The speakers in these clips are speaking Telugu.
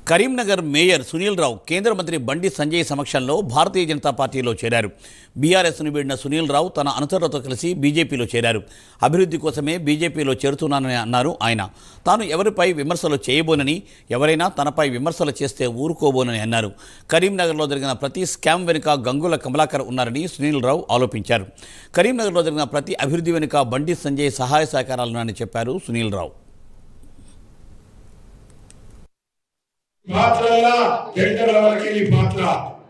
కరీంనగర్ మేయర్ సునీల్ రావు కేంద్ర మంత్రి బండి సంజయ్ సమక్షంలో భారతీయ జనతా పార్టీలో చేరారు. బీఆర్ఎస్ను వీడిన సునీల్ రావు తన అనుచరులతో కలిసి బీజేపీలో చేరారు. అభివృద్ధి కోసమే బీజేపీలో చేరుతున్నానని అన్నారు ఆయన. తాను ఎవరిపై విమర్శలు చేయబోనని, ఎవరైనా తనపై విమర్శలు చేస్తే ఊరుకోబోనని అన్నారు. కరీంనగర్లో జరిగిన ప్రతి స్కామ్ వెనుక గంగుల కమలాకర్ ఉన్నారని సునీల్ రావు ఆరోపించారు. కరీంనగర్లో జరిగిన ప్రతి అభివృద్ధి వెనుక బండి సంజయ్ సహాయ సహకారాలున్నారని చెప్పారు సునీల్ రావు.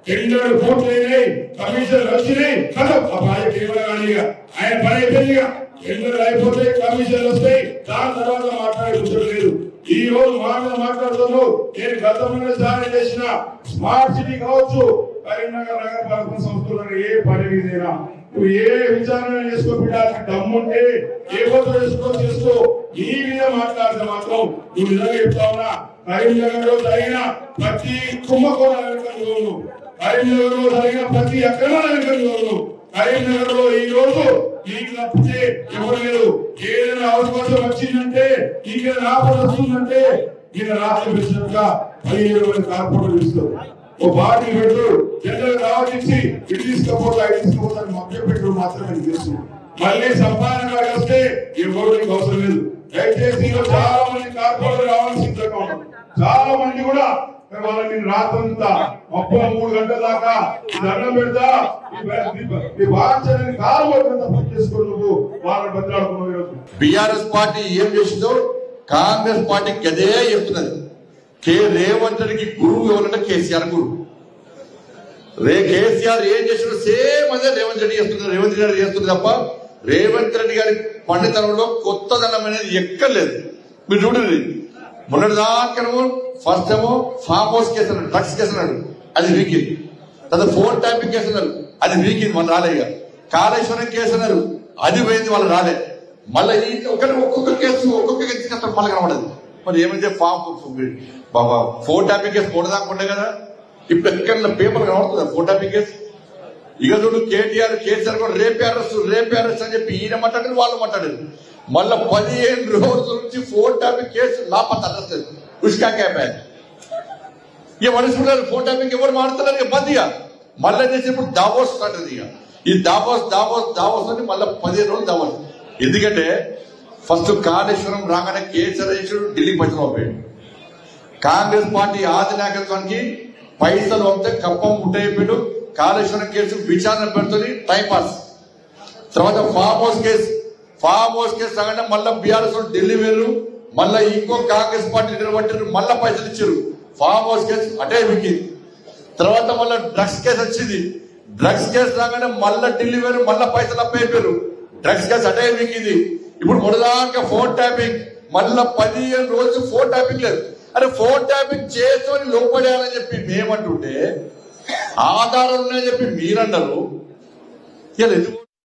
టెండర్ పూర్తయినాయి, కమిషన్ వచ్చినాయి, ఆయన పని అయిపోయిందిగా. టెండర్ అయిపోతే కమిషన్ వస్తాయి, దాని తర్వాత మాట్లాడే కూర్చోలేదు. ఈ రోజు మాట్లాడుతున్నాను. నేను గతంలో సాధన చేసిన స్మార్ట్ సిటీ కావచ్చు, కరీంనగర్ నగరపాలక సంస్థలు ఏ పని మీదైనా నువ్వు ఏ విచారణ చేసుకోవడానికి దమ్ముంటే ఏ వద్ద చేసుకో. ఈ మీద మాట్లాడితే మాత్రం నువ్వు నిజంగా చెప్తా ఉన్నా. కరీంనగర్ లో జరిగిన ప్రతి కుంభకోణాల వెనుకలు, కరీంనగర్ లో జరిగిన ప్రతి అక్రమాల వెనుకలు, కరీంనగర్ లో ఈ రోజు నీకు తప్పితే ఎవరు లేదు. ఏదైనా అవకాశం వచ్చిందంటే, నీకేదైనా ఆపద వస్తుందంటే ఈయన రాష్ట్ర ప్రెసిడెంట్గా 17 మంది కార్పొరేటర్లు ఇస్తారు. ఓ పార్టీ పెట్టు జనరల్ రావచ్చి ఇటు తీసుకుపోతాను మభ్య పెట్టు మాత్రమే తెలుసు. మళ్ళీ సంపాదన వస్తే ఎవరు నీకు అవసరం లేదు. దయచేసి చాలా మంది కార్పొరేటర్ రావాల్సిందిగా ఉన్నారు. చాలా మంది కూడా వాళ్ళని రాత్రంతా 3 గంటల దాకా దండం పెడతా ఈ బాధ్యతని కార్పొరేటర్లంతా పూర్తి చేసుకుని నువ్వు వాళ్ళని బతిలాడుకున్నావు. బీఆర్ఎస్ పార్టీ ఏం చేసిందో కాంగ్రెస్ పార్టీకి అదే చెప్తున్నది. రేవంత్ రెడ్డికి గురువు ఎవరంటే కేసీఆర్ గురువు. కేసీఆర్ ఏం చేసినా సేమ్ అదే రేవంత్ రెడ్డి చేస్తున్నారు. రేవంత్ రెడ్డి చేస్తుంది తప్ప రేవంత్ రెడ్డి గారి పండితనంలో కొత్తదనం అనేది ఎక్కర్లేదు. మీరు చూడండి, మొన్నటి దాకా ఫస్ట్ ఏమో ఫామ్ హౌస్ కేసు అన్నాడు, డ్రగ్స్ కేసు అన్నాడు, అది వీకింది. తర్వాత ఫోన్ ట్యాపింగ్ కేసు అన్నారు, అది వీకింది, వాళ్ళు రాలే. ఇక కాళేశ్వరం కేసు అన్నారు, అది పోయింది, వాళ్ళు రాలే. మళ్ళీ ఒక్కొక్క కేసు తీసుకొస్తారు, మళ్ళీ కనబడదు. మరి ఏమైంది బాబా ఫోన్ ట్యాపింగ్ కేసు పోడదాకుండే కదా, ఇప్పుడు ఎక్కడ పేపర్ కనబడుతుంది ఫోన్ ట్యాపింగ్ కేసు. ఇక చూడు కేసీఆర్ కూడా రేపే అరెస్ట్ అని చెప్పి ఈయన మాట్లాడారు, వాళ్ళు మాట్లాడారు. మళ్ళా 15 రోజుల నుంచి ఫోన్ ట్యాపింగ్ కేసు లాపత అరెస్ట్ ఉష్కా క్యాప్ ఇక మనుషులు ఫోన్ ట్యాపింగ్ ఎవరు మాడుతున్నారు. ఇక బంద్ మళ్ళీ చేసినప్పుడు దావోస్ అంటది. ఇక ఈ దావోస్ అని మళ్ళీ 15 రోజులు దావోస్. ఎందుకంటే ఫస్ట్ కాళేశ్వరం రాగానే కేసీఆర్ ఢిల్లీ పైసలు పంపాడు. కాంగ్రెస్ పార్టీ ఆది నాయకత్వానికి పైసలు పంపితే కప్పం ముట్టయిపోయాడు. కాళేశ్వరం కేసు విచారణ పెడుతుంది, టైం పాస్. తర్వాత ఫామ్ హౌస్ కేసు రాగానే మళ్ళీ బీఆర్ఎస్ ఢిల్లీ వేరు, మళ్ళీ ఇంకో కాంగ్రెస్ పార్టీ నిలబట్టారు, మళ్ళీ పైసలు ఇచ్చారు. ఫామ్ హౌస్ కేసు అటే వికింది. తర్వాత మళ్ళీ డ్రగ్స్ కేసు వచ్చింది. డ్రగ్స్ కేసు రాగానే మళ్ళీ ఢిల్లీ వేరు, మళ్ళీ పైసలు అప్పైపోయారు. డ్రగ్స్ కేసు అటే వికింది. ఇప్పుడు మొదలాక ఫోన్ ట్యాపింగ్, మళ్ళీ 15 రోజులు ఫోన్ ట్యాపింగ్ లేదు. అరే ఫోన్ ట్యాపింగ్ చేసుకొని లోపడేయాలని చెప్పి మేమంటుంటే ఆధారాలు ఉన్నాయని చెప్పి మీరన్నారు. ఇలా